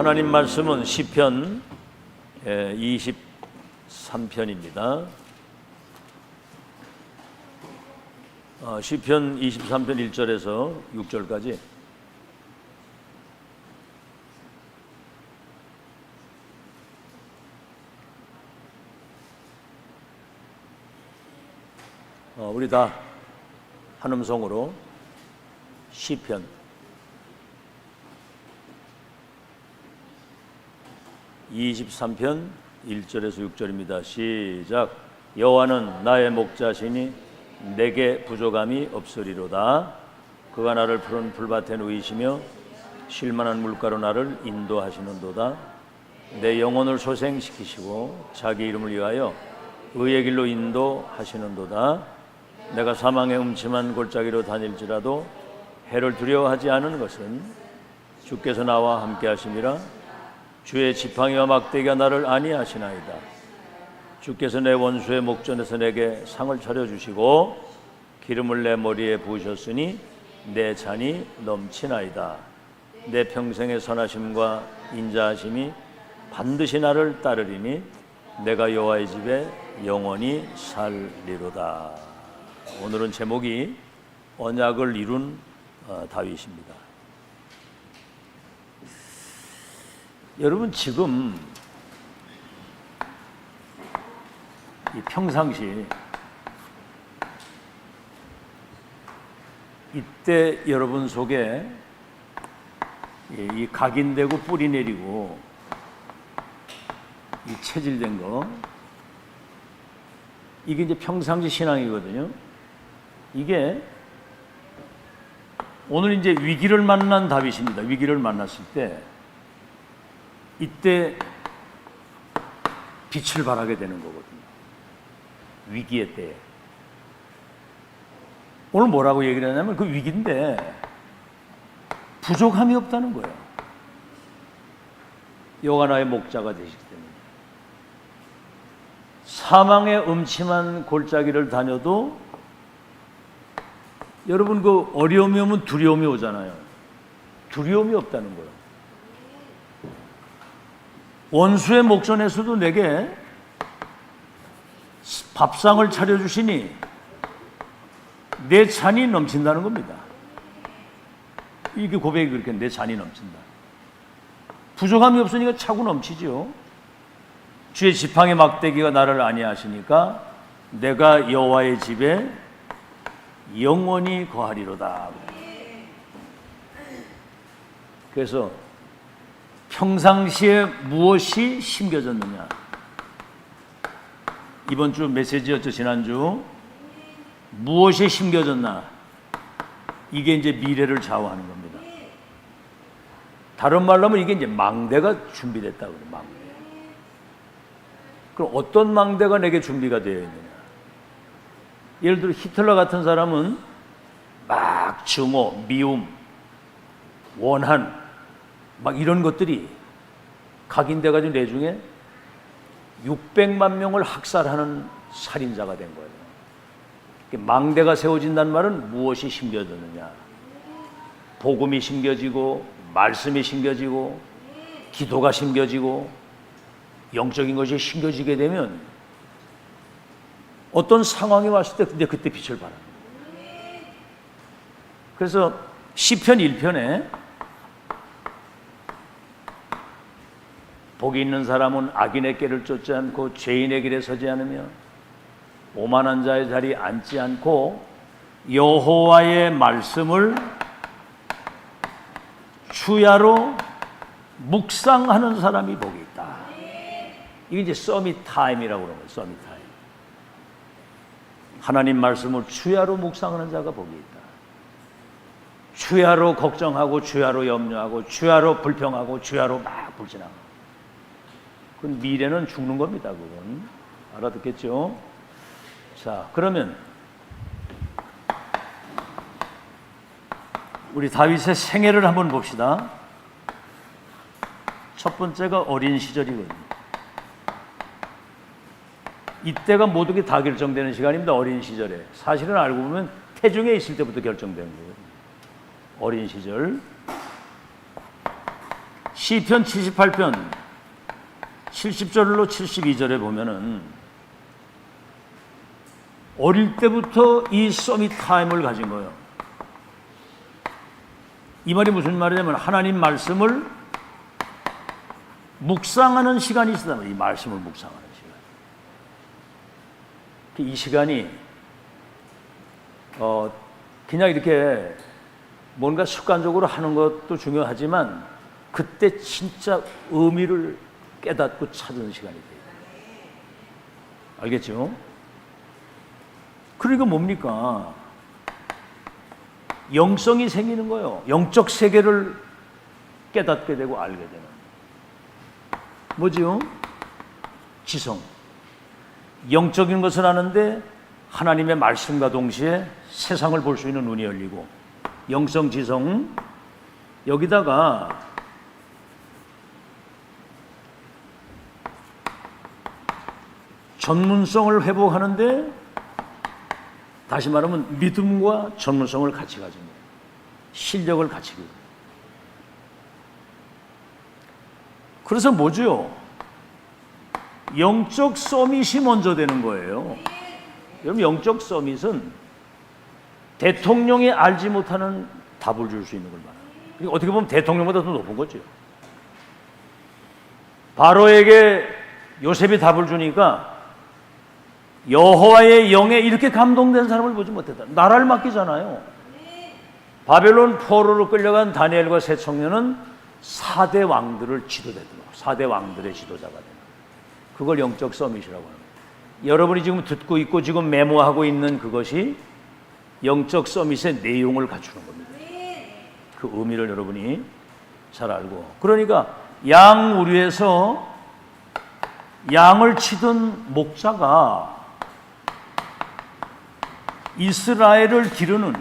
하나님 말씀은 시편 23편입니다. 시편 23편 1절에서 6절까지 우리 다 한음성으로 시편 23편 1절에서 6절입니다. 시작. 여호와는 나의 목자시니 내게 부족함이 없으리로다. 그가 나를 푸른 풀밭에 누이시며 쉴만한 물가로 나를 인도하시는도다. 내 영혼을 소생시키시고 자기 이름을 위하여 의의 길로 인도하시는도다. 내가 사망의 음침한 골짜기로 다닐지라도 해를 두려워하지 않은 것은 주께서 나와 함께 하심이라. 주의 지팡이와 막대기가 나를 안위하시나이다. 주께서 내 원수의 목전에서 내게 상을 차려주시고 기름을 내 머리에 부으셨으니 내 잔이 넘치나이다. 내 평생의 선하심과 인자하심이 반드시 나를 따르리니 내가 여호와의 집에 영원히 살리로다. 오늘은 제목이 언약을 이룬 다윗입니다. 여러분, 지금 이 평상시 이때 여러분 속에 이 각인되고 뿌리 내리고 이 체질된 거, 이게 이제 평상시 신앙이거든요. 이게 오늘 이제 위기를 만난 다윗입니다. 위기를 만났을 때 이때 빛을 발하게 되는 거거든요. 위기의 때에. 오늘 뭐라고 얘기를 하냐면 그 위기인데 부족함이 없다는 거예요. 여호와 나의 목자가 되시기 때문에. 사망의 음침한 골짜기를 다녀도 여러분, 그 어려움이 오면 두려움이 오잖아요. 두려움이 없다는 거예요. 원수의 목전에서도 내게 밥상을 차려주시니 내 잔이 넘친다는 겁니다. 이게 고백이 그렇게 내 잔이 넘친다. 부족함이 없으니까 차고 넘치죠. 주의 지팡이 막대기가 나를 안위하시니까 내가 여호와의 집에 영원히 거하리로다. 그래서 평상시에 무엇이 심겨졌느냐? 이번 주 메시지였죠. 지난주 무엇이 심겨졌나? 이게 이제 미래를 좌우하는 겁니다. 다른 말로 하면 이게 이제 망대가 준비됐다고 그래요. 망대. 그럼 어떤 망대가 내게 준비가 되어 있느냐? 예를 들어 히틀러 같은 사람은 막 증오, 미움, 원한 막 이런 것들이 각인돼가지고 내 중에 600만 명을 학살하는 살인자가 된 거예요. 망대가 세워진다는 말은 무엇이 심겨졌느냐? 복음이 심겨지고, 말씀이 심겨지고, 기도가 심겨지고, 영적인 것이 심겨지게 되면 어떤 상황이 왔을 때 그때 빛을 발합니다. 그래서 시편 1편에 복이 있는 사람은 악인의 길을 쫓지 않고 죄인의 길에 서지 않으며 오만한 자의 자리에 앉지 않고 여호와의 말씀을 주야로 묵상하는 사람이 복이 있다. 이게 이제 서밋 타임이라고 그러는 거예요. 서밋 타임. 하나님 말씀을 주야로 묵상하는 자가 복이 있다. 주야로 걱정하고 주야로 염려하고 주야로 불평하고 주야로 막 불신하고, 그건 미래는 죽는 겁니다. 그건 알아듣겠죠? 자, 그러면 우리 다윗의 생애를 한번 봅시다. 첫 번째가 어린 시절이거든요. 이때가 모든 게 다 결정되는 시간입니다. 어린 시절에. 사실은 알고 보면 태중에 있을 때부터 결정되는 거예요. 어린 시절 시편 78편 70절로 72절에 보면은 어릴 때부터 이 서밋 타임을 가진 거예요. 이 말이 무슨 말이냐면 하나님 말씀을 묵상하는 시간이 있다. 이 말씀을 묵상하는 시간. 이 시간이 그냥 이렇게 뭔가 습관적으로 하는 것도 중요하지만 그때 진짜 의미를 깨닫고 찾는 시간이 돼요. 알겠죠? 그러니까 뭡니까? 영성이 생기는 거예요. 영적 세계를 깨닫게 되고 알게 되는. 뭐지요? 지성. 영적인 것을 아는데 하나님의 말씀과 동시에 세상을 볼 수 있는 눈이 열리고 영성 지성. 여기다가 전문성을 회복하는데 다시 말하면 믿음과 전문성을 같이 가진 거예요. 실력을 같이. 그래서 뭐죠? 영적 서밋이 먼저 되는 거예요. 여러분, 영적 서밋은 대통령이 알지 못하는 답을 줄 수 있는 걸 말해요. 어떻게 보면 대통령보다 더 높은 거죠. 바로에게 요셉이 답을 주니까 여호와의 영에 이렇게 감동된 사람을 보지 못했다. 나라를 맡기잖아요. 바벨론 포로로 끌려간 다니엘과 세 청년은 4대 왕들을 지도되도록 4대 왕들의 지도자가 되는 그걸 영적 서밋이라고 합니다. 여러분이 지금 듣고 있고 지금 메모하고 있는 그것이 영적 서밋의 내용을 갖추는 겁니다. 그 의미를 여러분이 잘 알고. 그러니까 양 우리에서 양을 치던 목자가 이스라엘을 기르는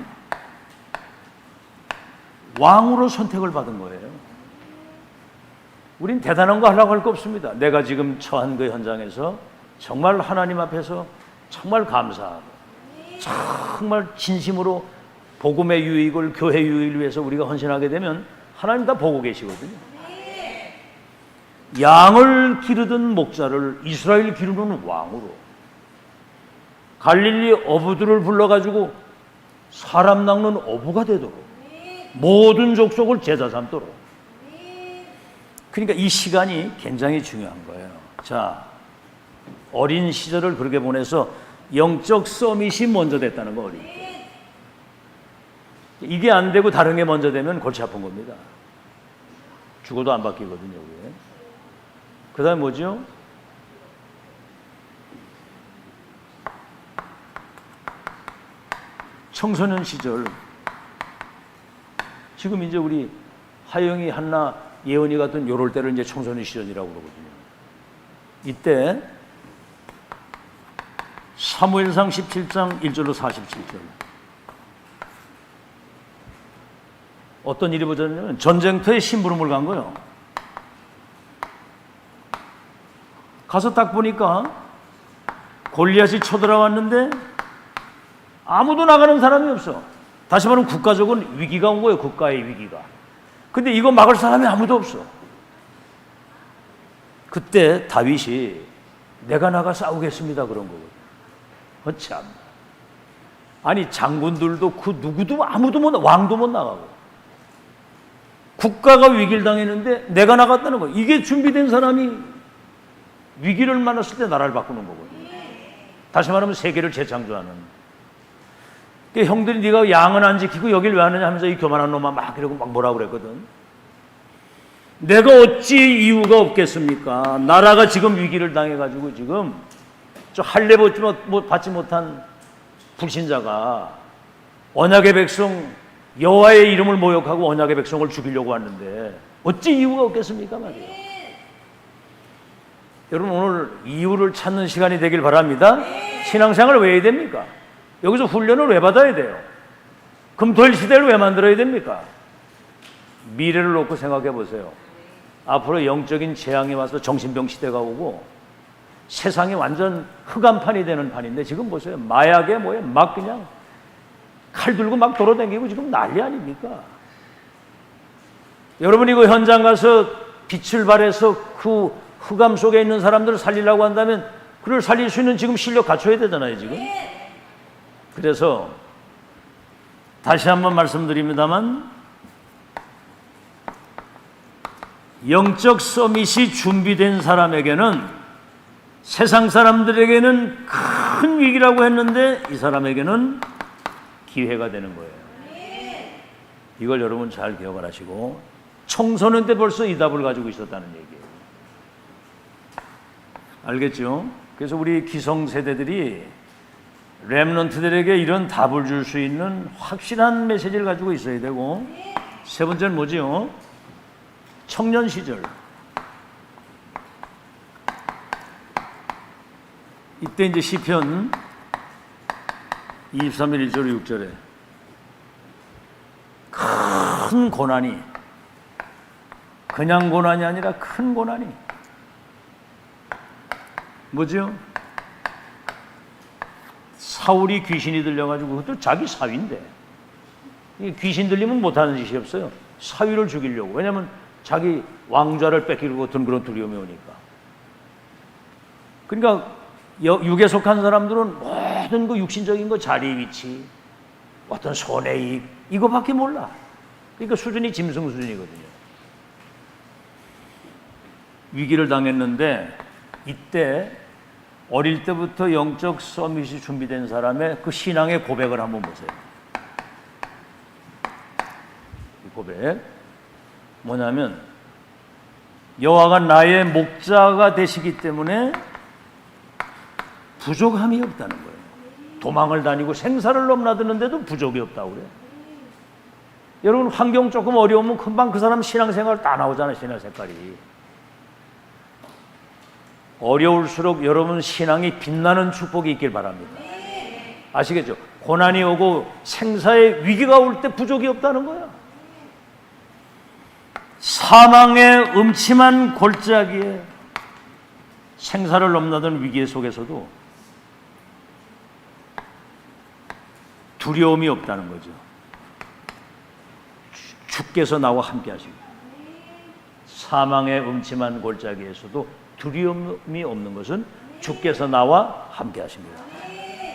왕으로 선택을 받은 거예요. 우린 대단한 거 하려고 할 거 없습니다. 내가 지금 처한 그 현장에서 정말 하나님 앞에서 정말 감사하고 정말 진심으로 복음의 유익을, 교회 유익을 위해서 우리가 헌신하게 되면 하나님 다 보고 계시거든요. 양을 기르던 목자를 이스라엘 기르는 왕으로, 갈릴리 어부들을 불러가지고 사람 낚는 어부가 되도록, 모든 족속을 제자 삼도록. 그러니까 이 시간이 굉장히 중요한 거예요. 자, 어린 시절을 그렇게 보내서 영적 서밋이 먼저 됐다는 거. 어릴 때 이게 안 되고 다른 게 먼저 되면 골치 아픈 겁니다. 죽어도 안 바뀌거든요. 그 다음에 뭐죠? 청소년 시절. 지금 이제 우리 하영이, 한나, 예언이 같은 요럴 때를 이제 청소년 시절이라고 그러거든요. 이때 사무엘상 17장 1절로 47절. 어떤 일이 벌어졌냐면 전쟁터에 심부름을 간 거예요. 가서 딱 보니까 골리앗이 쳐들어왔는데 아무도 나가는 사람이 없어. 다시 말하면 국가적인 위기가 온 거예요. 국가의 위기가. 근데 이거 막을 사람이 아무도 없어. 그때 다윗이 내가 나가 싸우겠습니다 그런 거거든요. 참. 아니 장군들도 그 누구도 아무도 못, 왕도 못 나가고 국가가 위기를 당했는데 내가 나갔다는 거예요. 이게 준비된 사람이 위기를 만났을 때 나라를 바꾸는 거거든요. 다시 말하면 세계를 재창조하는. 그러니까 형들이 네가 양은 안 지키고 여길 왜 하느냐 하면서 이 교만한 놈아 막 이러고 막 뭐라고 그랬거든. 내가 어찌 이유가 없겠습니까? 나라가 지금 위기를 당해가지고 지금 저 할례 받지 못한 불신자가 언약의 백성 여호와의 이름을 모욕하고 언약의 백성을 죽이려고 하는데 어찌 이유가 없겠습니까? 말이에요. 여러분 오늘 이유를 찾는 시간이 되길 바랍니다. 신앙생활을 왜 해야 됩니까? 여기서 훈련을 왜 받아야 돼요? 금토일 시대를 왜 만들어야 됩니까? 미래를 놓고 생각해 보세요. 앞으로 영적인 재앙이 와서 정신병 시대가 오고 세상이 완전 흑암판이 되는 판인데 지금 보세요. 마약에 뭐에 막 그냥 칼 들고 막 돌아다니고 지금 난리 아닙니까? 여러분 이거 현장 가서 빛을 발해서 그 흑암 속에 있는 사람들을 살리려고 한다면 그를 살릴 수 있는 지금 실력 갖춰야 되잖아요, 지금. 그래서 다시 한번 말씀드립니다만 영적 서밋이 준비된 사람에게는 세상 사람들에게는 큰 위기라고 했는데 이 사람에게는 기회가 되는 거예요. 이걸 여러분 잘 기억을 하시고 청소년 때 벌써 이 답을 가지고 있었다는 얘기예요. 알겠죠? 그래서 우리 기성세대들이 렘넌트들에게 이런 답을 줄 수 있는 확실한 메시지를 가지고 있어야 되고 세 번째는 뭐지요? 청년 시절. 이때 이제 시편 23일 1절 6절에 큰 고난이 그냥 고난이 아니라 큰 고난이 뭐죠? 사울이 귀신이 들려가지고 그것도 자기 사위인데 귀신 들리면 못하는 짓이 없어요. 사위를 죽이려고. 왜냐하면 자기 왕좌를 뺏길 것 같은 그런 두려움이 오니까. 그러니까 육에 속한 사람들은 모든 그 육신적인 거 자리 위치 어떤 손해이익 이거밖에 몰라. 그러니까 수준이 짐승 수준이거든요. 위기를 당했는데 이때 어릴 때부터 영적 서밋이 준비된 사람의 그 신앙의 고백을 한번 보세요. 이 고백 뭐냐면 여호와가 나의 목자가 되시기 때문에 부족함이 없다는 거예요. 도망을 다니고 생사를 넘나드는데도 부족이 없다고 그래요. 여러분 환경 조금 어려우면 금방 그 사람 신앙생활 다 나오잖아요. 신앙 색깔이. 어려울수록 여러분 신앙이 빛나는 축복이 있길 바랍니다. 아시겠죠? 고난이 오고 생사의 위기가 올 때 부족이 없다는 거야. 사망의 음침한 골짜기에 생사를 넘나드는 위기 속에서도 두려움이 없다는 거죠. 주께서 나와 함께 하시고 사망의 음침한 골짜기에서도 두려움이 없는 것은 주께서 나와 함께 하십니다.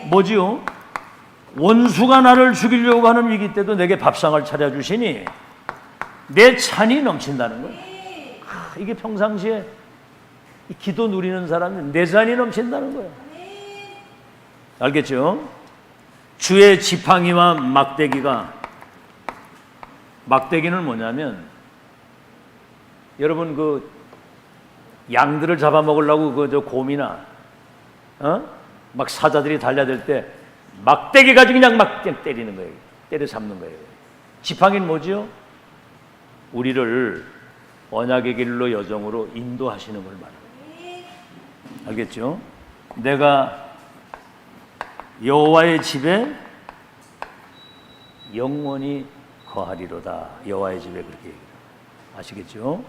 뭐지요? 원수가 나를 죽이려고 하는 위기 때도 내게 밥상을 차려주시니 내 찬이 넘친다는 거예요. 이게 평상시에 기도 누리는 사람은 내 잔이 넘친다는 거예요. 알겠죠? 주의 지팡이와 막대기는 뭐냐면 여러분 그 양들을 잡아먹으려고 그 저 곰이나 막 사자들이 달려들 때 막대기 가지고 그냥 막 때리는 거예요. 때려 잡는 거예요. 지팡이는 뭐지요? 우리를 언약의 길로 여정으로 인도하시는 걸 말합니다. 알겠죠? 내가 여호와의 집에 영원히 거하리로다. 여호와의 집에 그렇게 얘기해요. 아시겠죠?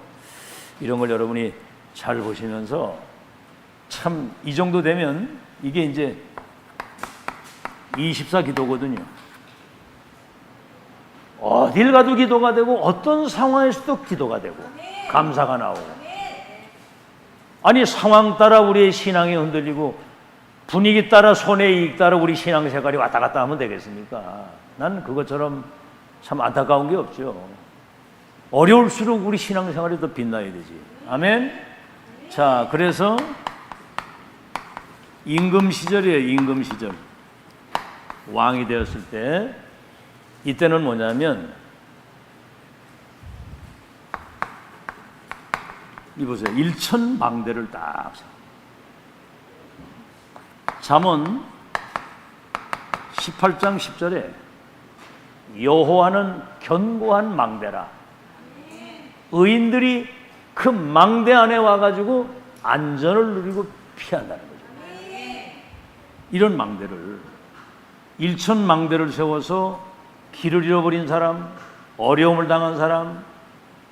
이런 걸 여러분이 잘 보시면서 참 이 정도 되면 이게 이제 24 기도거든요. 어딜 가도 기도가 되고 어떤 상황에서도 기도가 되고 감사가 나오고 아니 상황 따라 우리의 신앙이 흔들리고 분위기 따라 손해이익 따라 우리 신앙생활이 왔다 갔다 하면 되겠습니까? 난 그것처럼 참 안타까운 게 없죠. 어려울수록 우리 신앙생활이 더 빛나야 되지. 아멘. 자, 그래서 임금 시절이에요. 임금 시절. 왕이 되었을 때 이때는 뭐냐면 이 보세요. 1,000망대를 딱 잠언 18장 10절에 여호와는 견고한 망대라. 의인들이 그 망대 안에 와가지고 안전을 누리고 피한다는 거죠. 이런 망대를 1,000망대를 세워서 길을 잃어버린 사람, 어려움을 당한 사람,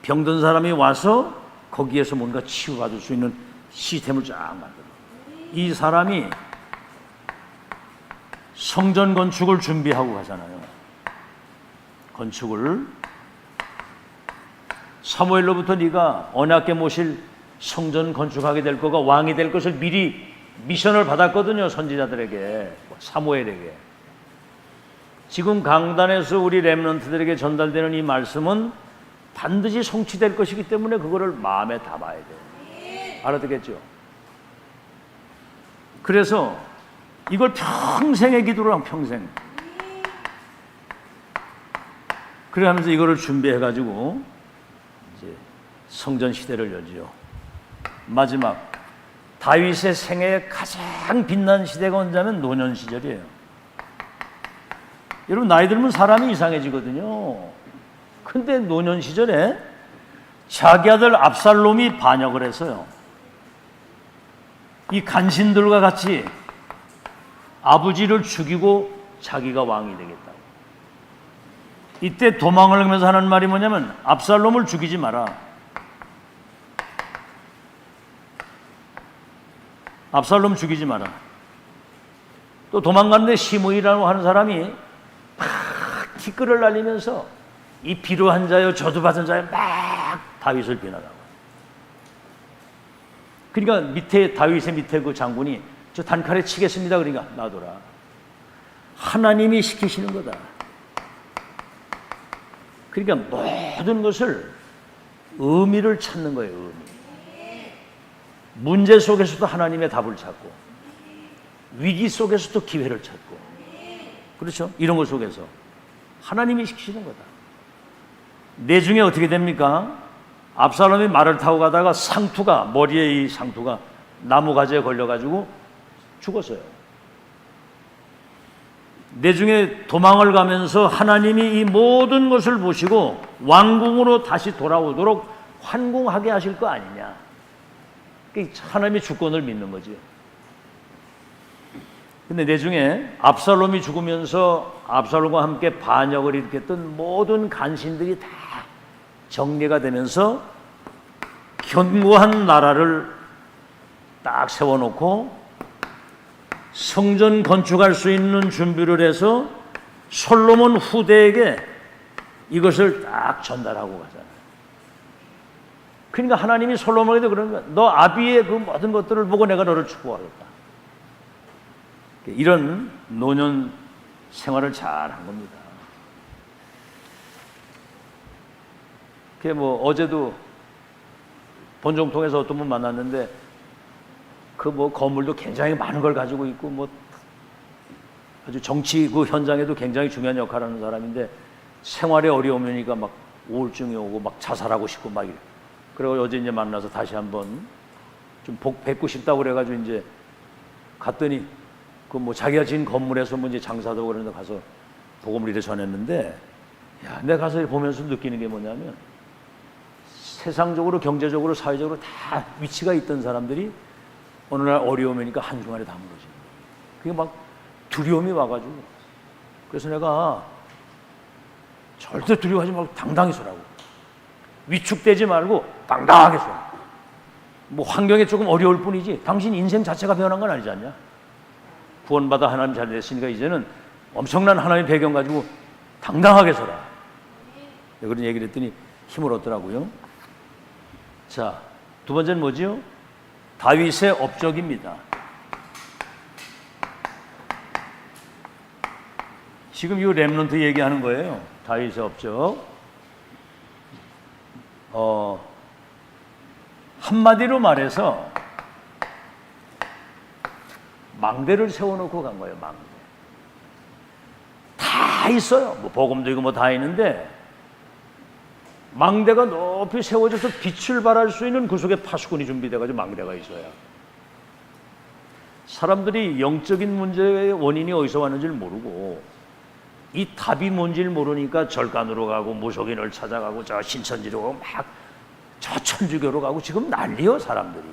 병든 사람이 와서 거기에서 뭔가 치유받을 수 있는 시스템을 쫙 만들어. 이 사람이 성전 건축을 준비하고 가잖아요. 건축을 사무엘로부터 네가 언약궤 모실 성전 건축하게 될 거가 왕이 될 것을 미리 미션을 받았거든요. 선지자들에게, 사무엘에게. 지금 강단에서 우리 렘넌트들에게 전달되는 이 말씀은 반드시 성취될 것이기 때문에 그거를 마음에 담아야 돼요. 알아듣겠죠? 그래서 이걸 평생의 기도로 하면 평생. 그래 하면서 이거를 준비해가지고 이제 성전 시대를 열지요. 마지막 다윗의 생애에 가장 빛난 시대가 언제냐면 노년 시절이에요. 여러분 나이 들면 사람이 이상해지거든요. 근데 노년 시절에 자기 아들 압살롬이 반역을 했어요. 이 간신들과 같이 아버지를 죽이고 자기가 왕이 되겠다고. 이때 도망을 하면서 하는 말이 뭐냐면 압살롬을 죽이지 마라. 압살롬 죽이지 마라. 또 도망갔는데 시므이라고 하는 사람이 막 티끌을 날리면서 이 비루한 자여 저주 받은 자여 막 다윗을 비난하고. 그러니까 밑에 다윗의 밑에 그 장군이 저 단칼에 치겠습니다. 그러니까 놔둬라. 하나님이 시키시는 거다. 그러니까 모든 것을 의미를 찾는 거예요. 의미. 문제 속에서도 하나님의 답을 찾고 위기 속에서도 기회를 찾고 그렇죠? 이런 것 속에서 하나님이 시키시는 거다. 내중에 어떻게 됩니까? 압살롬이 말을 타고 가다가 상투가 머리에 이 상투가 나무 가지에 걸려가지고 죽었어요. 내중에 도망을 가면서 하나님이 이 모든 것을 보시고 왕궁으로 다시 돌아오도록 환궁하게 하실 거 아니냐. 하나님의 주권을 믿는 거지. 근데 내중에 압살롬이 죽으면서 압살롬과 함께 반역을 일으켰던 모든 간신들이 다 정리가 되면서 견고한 나라를 딱 세워놓고 성전 건축할 수 있는 준비를 해서 솔로몬 후대에게 이것을 딱 전달하고 가잖아요. 그러니까 하나님이 솔로몬에게 그러는 거야. 너 아비의 그 모든 것들을 보고 내가 너를 축복하겠다. 이런 노년 생활을 잘 한 겁니다. 그게 뭐 어제도 본정통에서 어떤 분 만났는데 그 뭐 건물도 굉장히 많은 걸 가지고 있고 뭐 아주 정치 그 현장에도 굉장히 중요한 역할을 하는 사람인데 생활에 어려우니까 막 우울증이 오고 막 자살하고 싶고 막 이래. 그리고 어제 이제 만나서 다시 한번 좀 뵙고 싶다고 그래가지고 이제 갔더니 그 뭐 자기가 지은 건물에서 뭐 이제 장사도 그러는데 가서 복음을 이래 전했는데 야, 내가 가서 보면서 느끼는 게 뭐냐면 세상적으로 경제적으로 사회적으로 다 위치가 있던 사람들이 어느 날 어려우니까 한중간에 다 무너지는 거예요. 그게 막 두려움이 와가지고 그래서 내가 절대 두려워하지 말고 당당히 서라고. 위축되지 말고 당당하게 서. 뭐 환경이 조금 어려울 뿐이지 당신 인생 자체가 변한 건 아니지 않냐? 구원받아 하나님 잘 됐으니까 이제는 엄청난 하나님의 배경 가지고 당당하게 서라. 그런 얘기를 했더니 힘을 얻더라고요. 자, 두 번째는 뭐지요? 다윗의 업적입니다. 지금 이 렘넌트 얘기하는 거예요. 다윗의 업적. 한마디로 말해서 망대를 세워놓고 간 거예요. 망대. 다 있어요. 뭐 복음도 있고 뭐 다 있는데 망대가 높이 세워져서 빛을 발할 수 있는 그 속에 파수꾼이 준비돼가지고 망대가 있어야. 사람들이 영적인 문제의 원인이 어디서 왔는지를 모르고 이 답이 뭔지를 모르니까 절간으로 가고 무속인을 찾아가고 저 신천지로 가고 막 저 천주교로 가고 지금 난리요 사람들이.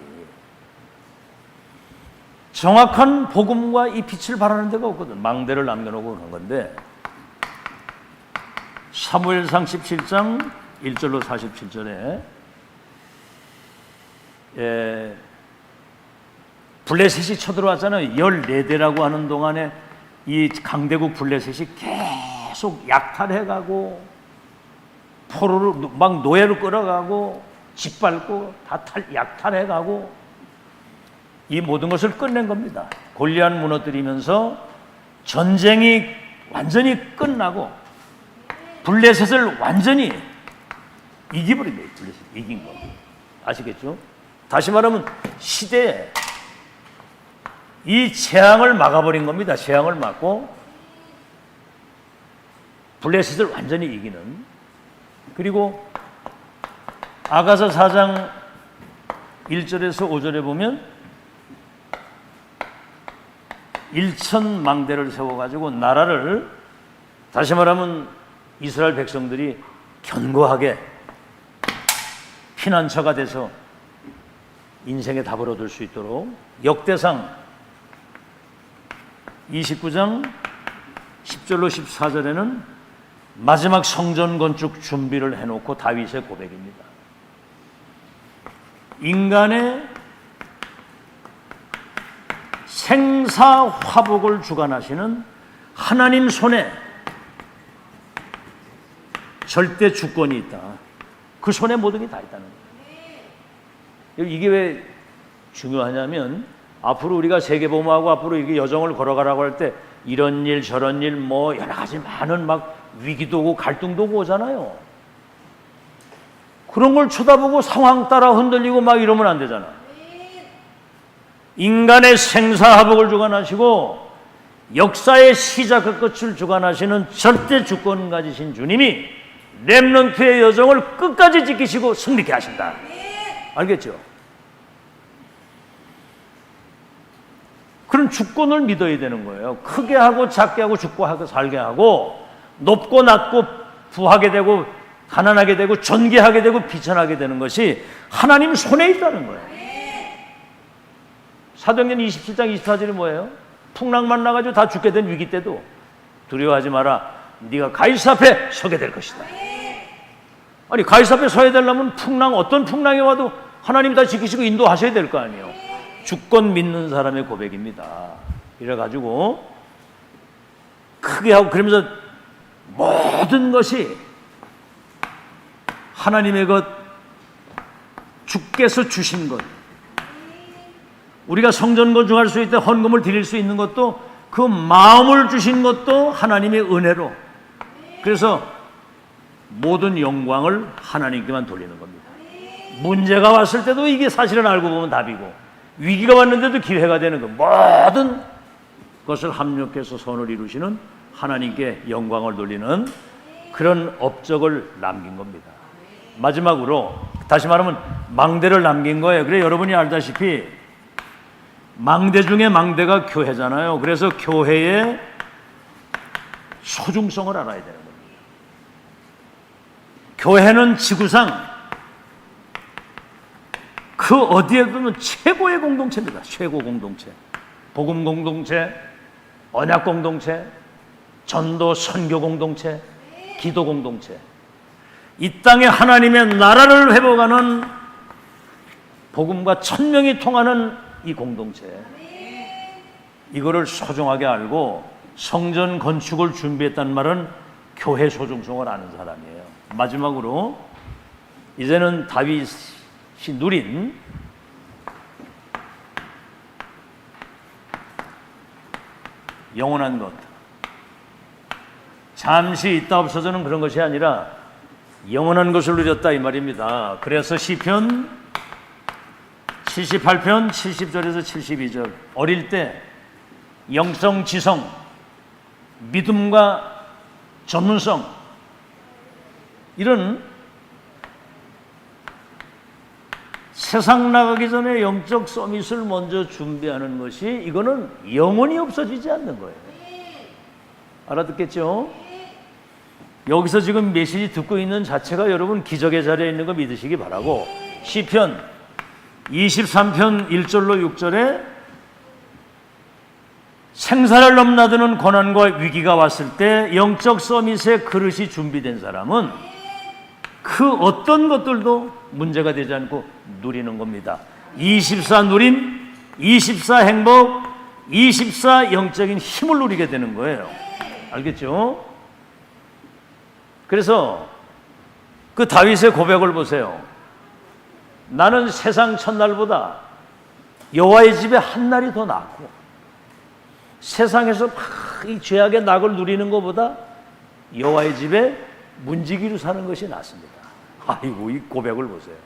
정확한 복음과 이 빛을 발하는 데가 없거든. 망대를 남겨놓고 그런 건데 사무엘상 17장 1절로 47절에 블레셋이 쳐들어왔잖아요. 14대라고 하는 동안에 이 강대국 블레셋이 계속 약탈해가고 포로를 막 노예로 끌어가고 짓밟고 다 약탈해가고 이 모든 것을 끝낸 겁니다. 골리앗 무너뜨리면서 전쟁이 완전히 끝나고 블레셋을 완전히 이겨버린 거예요. 블레셋 이긴 거 아시겠죠? 다시 말하면 시대에 이 재앙을 막아버린 겁니다. 재앙을 막고 블레셋을 완전히 이기는. 그리고 아가서 4장 1절에서 5절에 보면 1,000망대를 세워가지고 나라를, 다시 말하면 이스라엘 백성들이 견고하게 피난처가 돼서 인생의 답을 얻을 수 있도록, 역대상 29장 10절로 14절에는 마지막 성전 건축 준비를 해놓고 다윗의 고백입니다. 인간의 생사화복을 주관하시는 하나님 손에 절대 주권이 있다. 그 손에 모든 게 다 있다는 거예요. 이게 왜 중요하냐면 앞으로 우리가 세계보험하고 앞으로 이게 여정을 걸어가라고 할 때 이런 일 저런 일 뭐 여러 가지 많은 막 위기도 오고 갈등도 오고 오잖아요. 그런 걸 쳐다보고 상황 따라 흔들리고 막 이러면 안 되잖아. 인간의 생사화복을 주관하시고 역사의 시작과 끝을 주관하시는 절대 주권 가지신 주님이 렘넌트의 여정을 끝까지 지키시고 승리케 하신다. 알겠죠? 그런 주권을 믿어야 되는 거예요. 크게 하고 작게 하고 죽고 하고 살게 하고 높고 낮고 부하게 되고 가난하게 되고 존귀하게 되고 비천하게 되는 것이 하나님 손에 있다는 거예요. 사도행전 27장 24절이 뭐예요? 풍랑만 나가지고 다 죽게 된 위기 때도 두려워하지 마라. 네가 가이사 앞에 서게 될 것이다. 아니 가이사 앞에 서야 되려면 풍랑, 어떤 풍랑이 와도 하나님 다 지키시고 인도하셔야 될 거 아니에요. 주권 믿는 사람의 고백입니다. 이래가지고 크게 하고, 그러면서 모든 것이 하나님의 것, 주께서 주신 것, 우리가 성전 건축할 수 있다 헌금을 드릴 수 있는 것도 그 마음을 주신 것도 하나님의 은혜로, 그래서 모든 영광을 하나님께만 돌리는 겁니다. 문제가 왔을 때도 이게 사실은 알고 보면 답이고, 위기가 왔는데도 기회가 되는 것, 모든 것을 합력해서 선을 이루시는 하나님께 영광을 돌리는 그런 업적을 남긴 겁니다. 마지막으로 다시 말하면 망대를 남긴 거예요. 그래 여러분이 알다시피 망대 중에 망대가 교회잖아요. 그래서 교회의 소중성을 알아야 되는 겁니다. 교회는 지구상 그 어디에도 최고의 공동체입니다. 최고 공동체. 복음 공동체, 언약 공동체, 전도 선교 공동체, 기도 공동체. 이 땅에 하나님의 나라를 회복하는 복음과 천명이 통하는 이 공동체. 이거를 소중하게 알고 성전 건축을 준비했다는 말은 교회 소중성을 아는 사람이에요. 마지막으로 이제는 다윗이 누린 영원한 것, 잠시 있다 없어서는 그런 것이 아니라 영원한 것을 누렸다 이 말입니다. 그래서 시편 78편 70절에서 72절, 어릴 때 영성, 지성, 믿음과 전문성, 이런 세상 나가기 전에 영적 서밋을 먼저 준비하는 것이, 이거는 영원히 없어지지 않는 거예요. 알아듣겠죠? 여기서 지금 메시지 듣고 있는 자체가 여러분 기적의 자리에 있는 거 믿으시기 바라고, 시편 23편 1절로 6절에 생사를 넘나드는 고난과 위기가 왔을 때 영적 서밋의 그릇이 준비된 사람은 그 어떤 것들도 문제가 되지 않고 누리는 겁니다. 24 누림, 24 행복, 24 영적인 힘을 누리게 되는 거예요. 알겠죠? 그래서 그 다윗의 고백을 보세요. 나는 세상 첫날보다 여호와의 집에 한 날이 더 낫고 세상에서 막 이 죄악의 낙을 누리는 것보다 여호와의 집에 문지기로 사는 것이 낫습니다. 아이고, 이 고백을 보세요.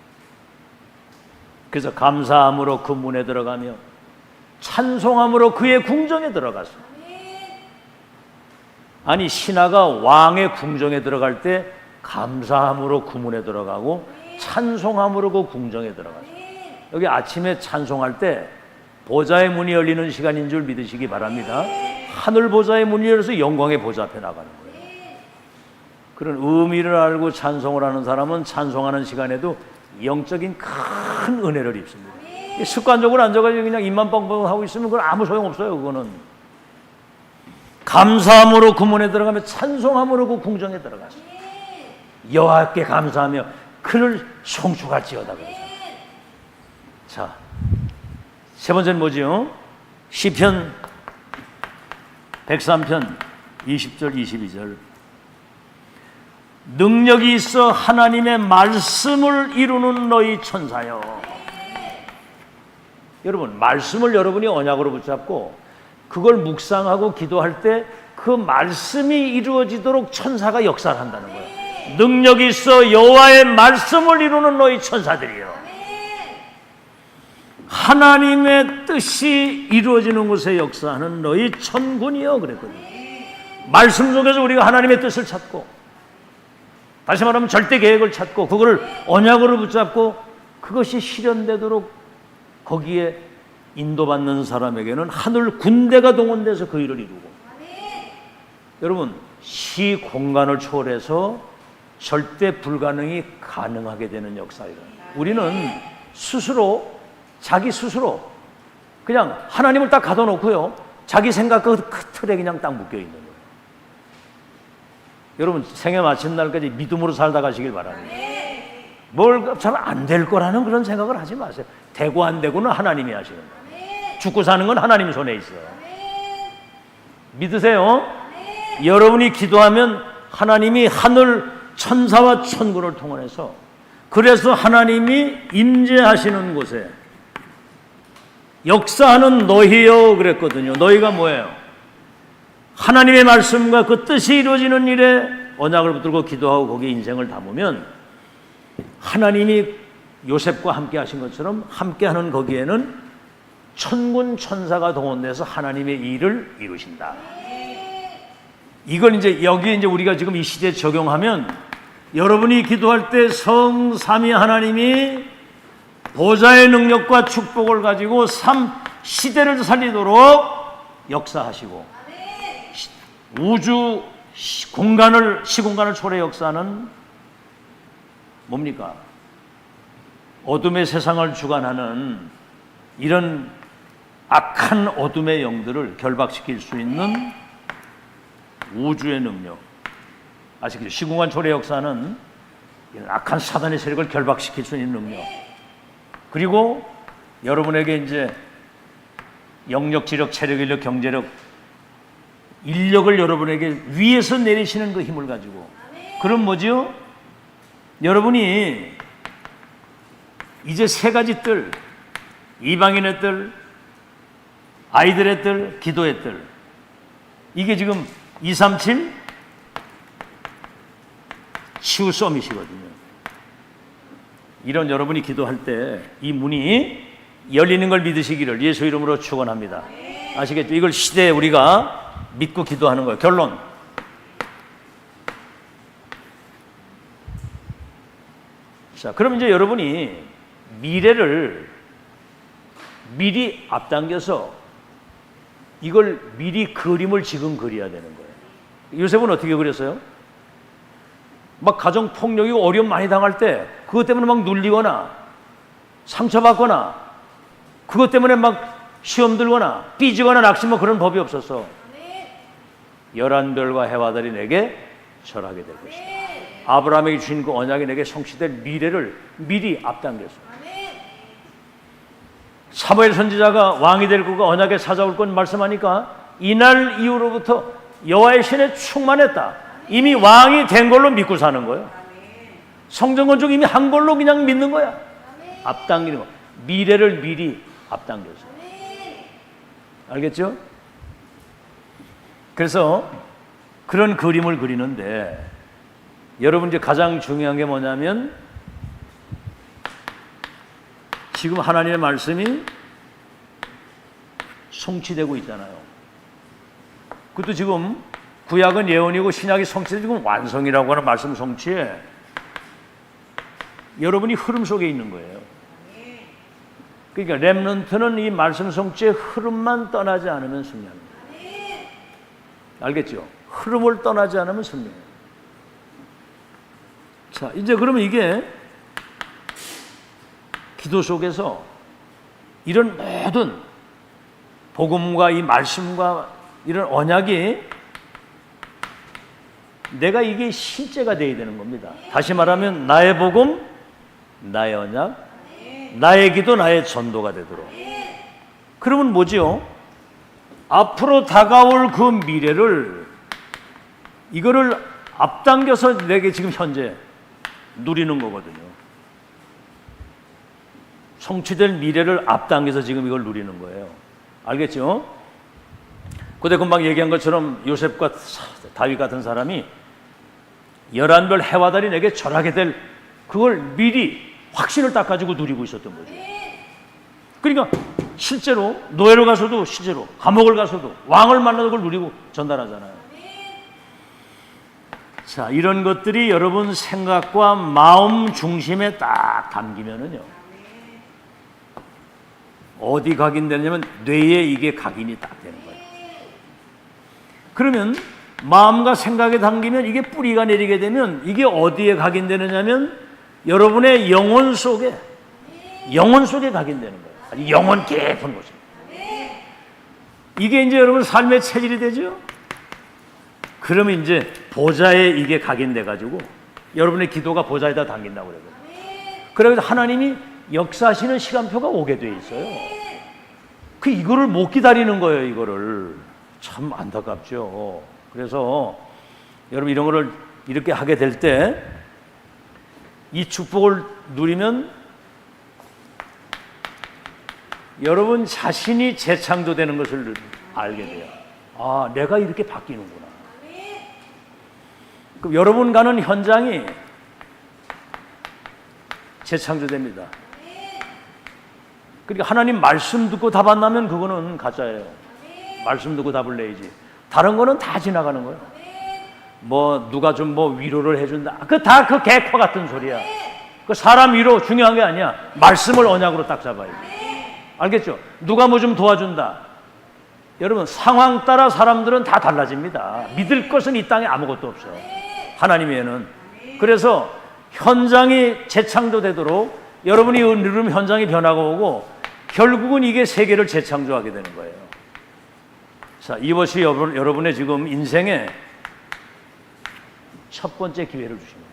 그래서 감사함으로 그 문에 들어가며 찬송함으로 그의 궁정에 들어가서, 아니 신하가 왕의 궁정에 들어갈 때 감사함으로 그 문에 들어가고 찬송함으로 그 궁정에 들어가서, 여기 아침에 찬송할 때 보좌의 문이 열리는 시간인 줄 믿으시기 바랍니다. 하늘 보좌의 문이 열려서 영광의 보좌 앞에 나가는 거예요. 그런 의미를 알고 찬송을 하는 사람은 찬송하는 시간에도 영적인 큰 은혜를 입습니다. 습관적으로 앉아가지고 그냥 입만 뻥뻥 하고 있으면 그건 아무 소용없어요. 그거는 감사함으로 그 문에 들어가며 찬송함으로 그 궁정에 들어가서 여호와께 감사하며 그를 송축할지어다. 자, 세 번째는 뭐지요? 시편 103편 20절 22절. 능력이 있어 하나님의 말씀을 이루는 너희 천사여. 여러분, 말씀을 여러분이 언약으로 붙잡고 그걸 묵상하고 기도할 때 그 말씀이 이루어지도록 천사가 역사를 한다는 거예요. 능력이 있어 여호와의 말씀을 이루는 너희 천사들이여. 하나님의 뜻이 이루어지는 곳에 역사하는 너희 천군이여 그랬거든요. 말씀 속에서 우리가 하나님의 뜻을 찾고, 다시 말하면 절대 계획을 찾고 그거를 언약으로 붙잡고 그것이 실현되도록 거기에 인도받는 사람에게는 하늘 군대가 동원돼서 그 일을 이루고, 여러분, 시 공간을 초월해서 절대 불가능이 가능하게 되는 역사예요. 우리는 스스로, 자기 스스로 그냥 하나님을 딱 가둬놓고요, 자기 생각 그 틀에 그냥 딱 묶여 있는 거예요. 여러분, 생애 마친 날까지 믿음으로 살다 가시길 바랍니다. 뭘 잘 안 될 거라는 그런 생각을 하지 마세요. 되고 안 되고는 하나님이 하시는 거예요. 죽고 사는 건 하나님 손에 있어요. 믿으세요? 여러분이 기도하면 하나님이 하늘 천사와 천군을 통해서, 그래서 하나님이 임재하시는 곳에 역사하는 너희여 그랬거든요. 너희가 뭐예요? 하나님의 말씀과 그 뜻이 이루어지는 일에 언약을 붙들고 기도하고 거기에 인생을 담으면 하나님이 요셉과 함께 하신 것처럼 함께하는 거기에는 천군 천사가 동원돼서 하나님의 일을 이루신다. 이걸 이제 여기 이제 우리가 지금 이 시대에 적용하면, 여러분이 기도할 때 성삼위 하나님이 보좌의 능력과 축복을 가지고 시대를 살리도록 역사하시고, 우주 시공간을 초래 역사하는 뭡니까? 어둠의 세상을 주관하는 이런 악한 어둠의 영들을 결박시킬 수 있는 우주의 능력, 아시겠죠? 시공간 초래 역사는 이런 악한 사단의 세력을 결박시킬 수 있는 능력, 그리고 여러분에게 이제 영력, 지력, 체력, 인력, 경제력, 인력을 여러분에게 위에서 내리시는 그 힘을 가지고, 그럼 뭐지요? 여러분이 이제 세 가지 뜰, 이방인의 뜰, 아이들의 뜰, 기도의 뜰, 이게 지금 237 치유 서밋이거든요. 이런 여러분이 기도할 때 이 문이 열리는 걸 믿으시기를 예수 이름으로 축원합니다. 아시겠죠? 이걸 시대에 우리가 믿고 기도하는 거예요. 결론. 자, 그럼 이제 여러분이 미래를 미리 앞당겨서 이걸 미리 그림을 지금 그려야 되는 거예요. 요셉은 어떻게 그렸어요? 막 가정폭력이고 어려움 많이 당할 때 그것 때문에 막 눌리거나 상처받거나 그것 때문에 막 시험 들거나 삐지거나 낙심하고 그런 법이 없었어. 11별과 해와들이 내게 절하게 될 것이다. 아브라함에게 주신 그 언약이 내게 성취될 미래를 미리 앞당겼어. 사무엘 선지자가 왕이 될 거가 언약에 찾아올 건 말씀하니까 이날 이후로부터 여호와의 신에 충만했다. 이미 왕이 된 걸로 믿고 사는 거예요. 성전 건축 이미 한 걸로 그냥 믿는 거야. 앞당기는 거. 미래를 미리 앞당겨서. 알겠죠? 그래서 그런 그림을 그리는데 여러분 이제 가장 중요한 게 뭐냐면 지금 하나님의 말씀이 성취되고 있잖아요. 그것도 지금 구약은 예언이고 신약이 성취돼 지금 완성이라고 하는 말씀 성취에 여러분이 흐름 속에 있는 거예요. 그러니까 렘넌트는 이 말씀 성취의 흐름만 떠나지 않으면 승리합니다. 알겠죠? 흐름을 떠나지 않으면 승리해요. 자, 이제 그러면 이게 기도 속에서 이런 모든 복음과 이 말씀과 이런 언약이 내가 이게 실제가 되어야 되는 겁니다. 다시 말하면 나의 복음, 나의 언약, 나의 기도, 나의 전도가 되도록. 그러면 뭐지요? 앞으로 다가올 그 미래를 이거를 앞당겨서 내게 지금 현재 누리는 거거든요. 성취될 미래를 앞당겨서 지금 이걸 누리는 거예요. 알겠죠? 그때 금방 얘기한 것처럼 요셉과 다윗 같은 사람이 11별 해와 달이 내게 절하게 될 그걸 미리 확신을 딱 가지고 누리고 있었던 거죠. 그러니까 실제로 노예로 가서도 실제로 감옥을 가서도 왕을 만나도 그걸 누리고 전달하잖아요. 자, 이런 것들이 여러분 생각과 마음 중심에 딱 담기면은요. 어디 각인되냐면 뇌에 이게 각인이 딱 되는 거예요. 그러면 마음과 생각에 담기면 이게 뿌리가 내리게 되면 이게 어디에 각인되느냐면 여러분의 영혼 속에 각인되는 거예요. 아주 영혼 깊은 곳에. 이게 이제 여러분 삶의 체질이 되죠. 그러면 이제 보좌에 이게 각인돼 가지고 여러분의 기도가 보좌에다 담긴다고 그래요. 그래서 하나님이 역사하시는 시간표가 오게 돼 있어요. 이거를 못 기다리는 거예요. 이거를 참 안타깝죠. 그래서 여러분 이런 거를 이렇게 하게 될 때 이 축복을 누리면 여러분 자신이 재창조되는 것을 알게 돼요. 아, 내가 이렇게 바뀌는구나. 그럼 여러분 가는 현장이 재창조됩니다. 그러니까 하나님 말씀 듣고 답 안 나면 그거는 가짜예요. 말씀 듣고 답을 내야지. 다른 거는 다 지나가는 거예요. 뭐 누가 좀 뭐 위로를 해준다. 그 다 그 개코 같은 소리야. 그 사람 위로 중요한 게 아니야. 말씀을 언약으로 딱 잡아야 돼. 알겠죠? 누가 뭐 좀 도와준다. 여러분 상황 따라 사람들은 다 달라집니다. 믿을 것은 이 땅에 아무것도 없어. 하나님 외에는. 그래서 현장이 재창조되도록 여러분이 누르면 현장이 변화가 오고 결국은 이게 세계를 재창조하게 되는 거예요. 자, 이것이 여러분의 지금 인생의 첫 번째 기회를 주십니다.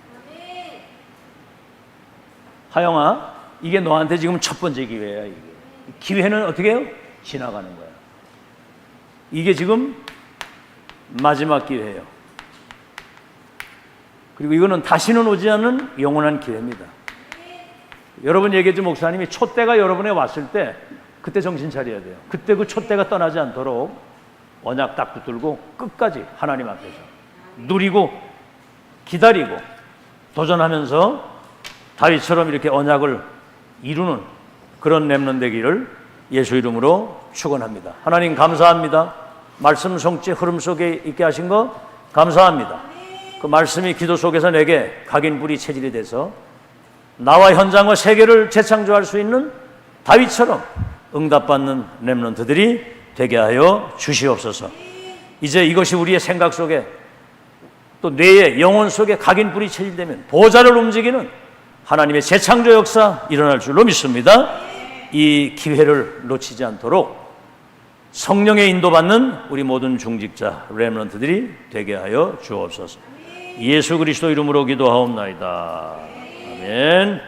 하영아, 이게 너한테 지금 첫 번째 기회야. 이게. 기회는 어떻게 해요? 지나가는 거야. 이게 지금 마지막 기회예요. 그리고 이거는 다시는 오지 않는 영원한 기회입니다. 여러분 얘기했죠. 목사님이 촛대가 여러분에 왔을 때 그때 정신 차려야 돼요. 그때 그 촛대가 떠나지 않도록 언약 딱 붙들고 끝까지 하나님 앞에서 누리고 기다리고 도전하면서 다윗처럼 이렇게 언약을 이루는 그런 렘넌트 되기를 예수 이름으로 축원합니다. 하나님 감사합니다. 말씀 성취 흐름 속에 있게 하신 거 감사합니다. 그 말씀이 기도 속에서 내게 각인불이 체질이 돼서 나와 현장과 세계를 재창조할 수 있는 다윗처럼 응답받는 렘넌트들이 되게 하여 주시옵소서. 이제 이것이 우리의 생각 속에 또 뇌의 영혼 속에 각인불이 체질되면 보좌를 움직이는 하나님의 재창조 역사 일어날 줄로 믿습니다. 이 기회를 놓치지 않도록 성령의 인도받는 우리 모든 중직자 렘넌트들이 되게 하여 주옵소서. 예수 그리스도 이름으로 기도하옵나이다. 아멘.